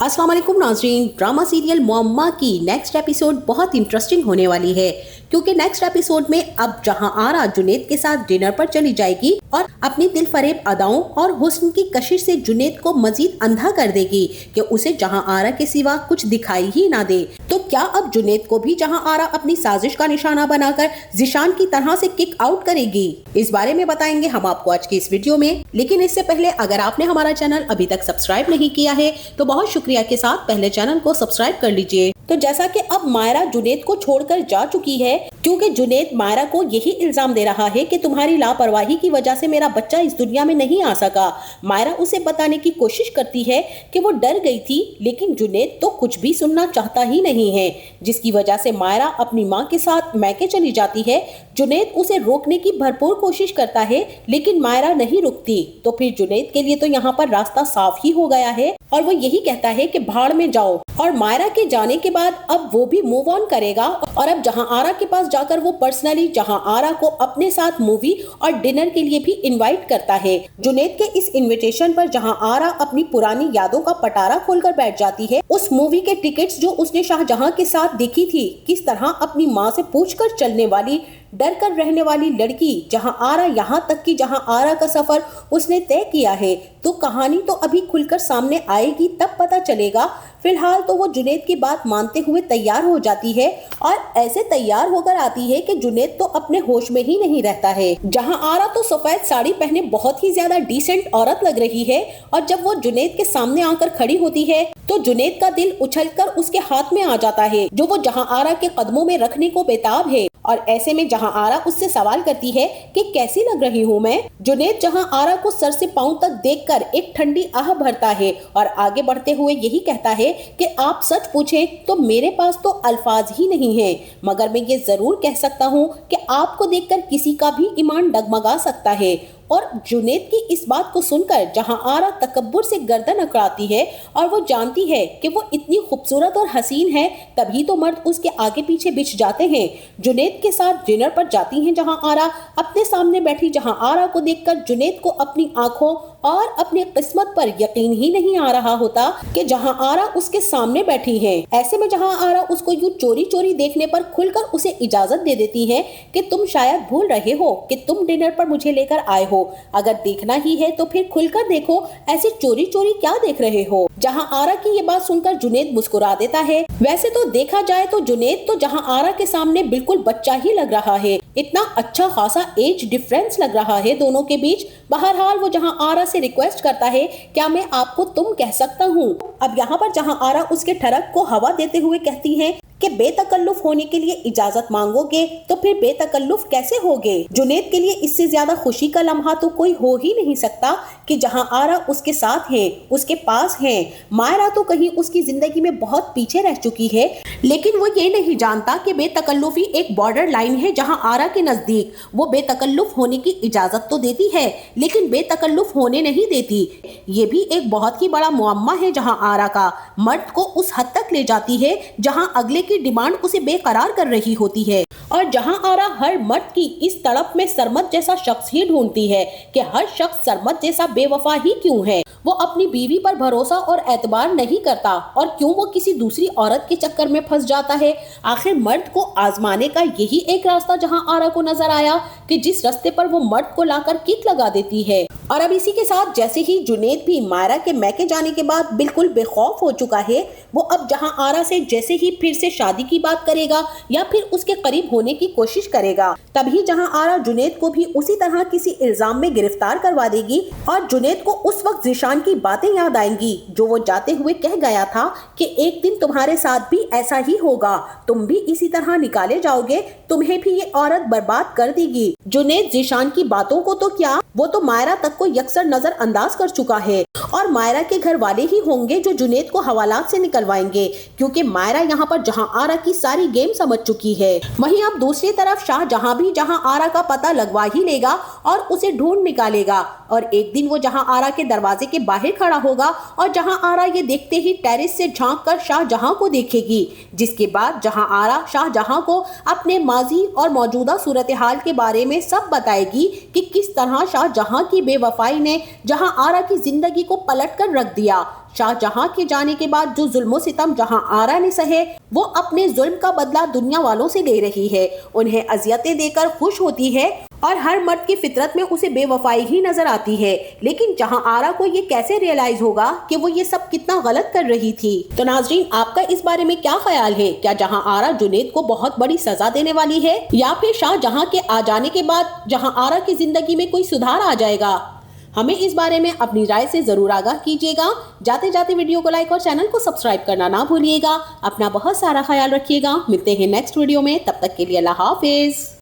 अस्सलाम वालेकुम नाज़रीन। ड्रामा सीरियल मुअम्मा की नेक्स्ट एपिसोड बहुत इंटरेस्टिंग होने वाली है, क्योंकि नेक्स्ट एपिसोड में अब जहां आरा जुनैद के साथ डिनर पर चली जाएगी और अपनी दिल फरेब अदाओं और हुस्न की कशिश से जुनैद को मजीद अंधा कर देगी कि उसे जहां आरा के सिवा कुछ दिखाई ही ना दे। तो क्या अब जुनैद को भी जहां आरा अपनी साजिश का निशाना बनाकर ज़ीशान की तरह से किक आउट करेगी, इस बारे में बताएंगे हम आपको आज की इस वीडियो में। लेकिन इससे पहले अगर आपने हमारा चैनल अभी तक सब्सक्राइब नहीं किया है तो बहुत शुक्रिया के साथ पहले चैनल को सब्सक्राइब कर लीजिए। तो जैसा कि अब मायरा जुनैद को छोड़कर जा चुकी है, क्योंकि जुनैद मायरा को यही इल्जाम दे रहा है कि तुम्हारी लापरवाही की वजह से मेरा बच्चा इस दुनिया में नहीं आ सका। मायरा उसे बताने की कोशिश करती है कि वो डर गई थी, लेकिन जुनैद तो कुछ भी सुनना चाहता ही नहीं है, जिसकी वजह से मायरा अपनी माँ के साथ मैके चली जाती है। जुनैद उसे रोकने की भरपूर कोशिश करता है, लेकिन मायरा नहीं रुकती। तो फिर जुनैद के लिए तो यहाँ पर रास्ता साफ ही हो गया है और वो यही कहता है कि भाड़ में जाओ। और मायरा के जाने के बाद अब वो भी मूव ऑन करेगा और अब जहां आरा के पास जाकर वो पर्सनली जहां आरा को अपने साथ मूवी और डिनर के लिए भी इनवाइट करता है। जुनैद के इस इनविटेशन पर जहां आरा अपनी पुरानी यादों का पटारा खोलकर बैठ जाती है। उस मूवी के टिकट्स जो उसने शाहजहां के साथ देखी थी, किस तरह अपनी माँ से पूछकर चलने वाली, डर कर रहने वाली लड़की, जहां आरा यहाँ तक कि जहां आरा का सफर उसने तय किया है। तो कहानी तो अभी खुलकर सामने आएगी, तब पता चलेगा। फिलहाल तो वो जुनैद की बात मानते हुए तैयार हो जाती है और ऐसे तैयार होकर आती है कि जुनैद तो अपने होश में ही नहीं रहता है। जहां आरा तो सफेद साड़ी पहने बहुत ही ज्यादा डिसेंट औरत लग रही है और जब वो जुनैद के सामने आकर खड़ी होती है तो जुनैद का दिल उछलकर उसके हाथ में आ जाता है, जो वो जहां आरा के कदमों में रखने को बेताब है। और ऐसे में जहां आरा उससे सवाल करती है कि कैसी लग रही हूँ मैं, जुनैद जहां आरा को सर से पांव तक देखकर एक ठंडी आह भरता है और आगे बढ़ते हुए यही कहता है कि आप सच पूछें तो मेरे पास तो अल्फाज ही नहीं है, मगर मैं ये जरूर कह सकता हूँ कि आपको देखकर किसी का भी ईमान डगमगा सकता है। और जुनैद की इस बात को सुनकर जहां आरा तकब्बुर से गर्दन अकड़ाती है और वो जानती है कि वो इतनी खूबसूरत और हसीन है, तभी तो मर्द उसके आगे पीछे बिछ जाते हैं। जुनैद के साथ डिनर पर जाती हैं जहां आरा। अपने सामने बैठी जहां आरा को देखकर जुनैद को अपनी आंखों और अपनी किस्मत पर यकीन ही नहीं आ रहा होता कि जहां आरा उसके सामने बैठी है। ऐसे में जहां आरा उसको यूं चोरी चोरी देखने पर खुलकर उसे इजाजत दे देती है कि तुम शायद भूल रहे हो कि तुम डिनर पर मुझे लेकर आए हो। अगर देखना ही है तो फिर खुलकर देखो, ऐसे चोरी चोरी क्या देख रहे हो। जहां आरा की ये बात सुनकर जुनैद मुस्कुरा देता है। वैसे तो देखा जाए तो जुनैद तो जहां आरा के सामने बिल्कुल बच्चा ही लग रहा है, इतना अच्छा खासा एज डिफरेंस लग रहा है दोनों के बीच। बहरहाल वो जहां आरा से रिक्वेस्ट करता है, क्या मैं आपको तुम कह सकता हूँ। अब यहाँ पर जहां आरा उसके ठरक को हवा देते हुए कहती है कि बेतकल्लुफ होने के लिए इजाजत मांगोगे तो फिर बेतकल्लुफ कैसे होगे। जुनैद के लिए इससे ज्यादा खुशी का लम्हा तो कोई हो ही नहीं सकता कि जहां आरा उसके साथ है, उसके पास है। मायरा तो कहीं उसकी जिंदगी में बहुत पीछे रह चुकी है, लेकिन वो ये नहीं जानता कि बेतकल्लुफी एक बॉर्डर लाइन है जहां आरा के नजदीक वो बेतकल्लुफ होने की इजाजत तो देती है, लेकिन बेतकल्लुफ होने नहीं देती। ये भी एक बहुत ही बड़ा मुअम्मा है जहां आरा का मर्द को उस हद तक ले जाती है जहां अगले की डिमांड उसे बेकरार कर रही होती है। और जहां आरा हर मर्द की इस तड़प में सरमद जैसा शख्स ही ढूंढती है कि हर शख्स सरमद जैसा बेवफा ही क्यों है। वो अपनी बीवी पर भरोसा और एतबार नहीं करता और क्यों वो किसी दूसरी औरत के चक्कर में फंस जाता है। आखिर मर्द को आजमाने का यही एक रास्ता जहां आरा को नजर आया कि जिस रास्ते पर वो मर्द को लाकर किक लगा देती है। और अब इसी के साथ जैसे ही जुनैद भी मायरा के मैके जाने के बाद बिल्कुल बेखौफ हो चुका है, वो अब जहां आरा से जैसे ही फिर से शादी की बात करेगा या फिर उसके करीब होने की कोशिश करेगा, तभी जहां आरा जुनैद को भी उसी तरह किसी इल्जाम में गिरफ्तार करवा देगी। और जुनैद को उस वक्त ज़ीशान की बातें याद आएंगी जो वो जाते हुए कह गया था कि एक दिन तुम्हारे साथ भी ऐसा ही होगा, तुम भी इसी तरह निकाले जाओगे, तुम्हें भी ये औरत बर्बाद कर देगी। जुनैद ज़ीशान की बातों को तो क्या, वो तो मायरा तक को यकसर नजरअंदाज कर चुका है और मायरा के घर वाले ही होंगे जो जुनैद को हवालात से निकलवाएंगे, क्योंकि मायरा यहाँ पर जहाँ आरा की सारी गेम समझ चुकी है। वहीं अब दूसरी तरफ शाहजहां भी जहां आरा का पता लगवा ही लेगा और उसे ढूंढ निकालेगा। और एक दिन वो जहां आरा के दरवाजे के बाहर खड़ा होगा और जहां आरा ये देखते ही टेरिस से झांक कर शाहजहां को देखेगी, जिसके बाद जहां आरा शाहजहां को अपने माजी और मौजूदा सूरत हाल के बारे में सब बताएगी कि किस तरह शाहजहां की बेवफाई ने जहां आरा की जिंदगी को पलट कर रख दिया। शाहजहां के जाने के बाद जो जुल्मो सितम जहां आरा ने सहे, वो अपने जुल्म का बदला दुनिया वालों से ले रही है। उन्हें अजियतें देकर खुश होती है और हर मर्द की फितरत में उसे बेवफाई ही नजर आती है। लेकिन जहां आरा को ये कैसे रियलाइज होगा कि वो ये सब कितना गलत कर रही थी। तो नाजरीन, आपका इस बारे में क्या ख्याल है? क्या जहां आरा जुनैद को बहुत बड़ी सजा देने वाली है, या फिर शाहजहां के आ जाने के बाद जहां आरा की जिंदगी में कोई सुधार आ जाएगा? हमें इस बारे में अपनी राय से जरूर आगाह कीजिएगा। जाते जाते वीडियो को लाइक और चैनल को सब्सक्राइब करना ना भूलिएगा। अपना बहुत सारा ख्याल रखिएगा। मिलते हैं नेक्स्ट वीडियो में, तब तक के लिए अल्लाह हाफिज।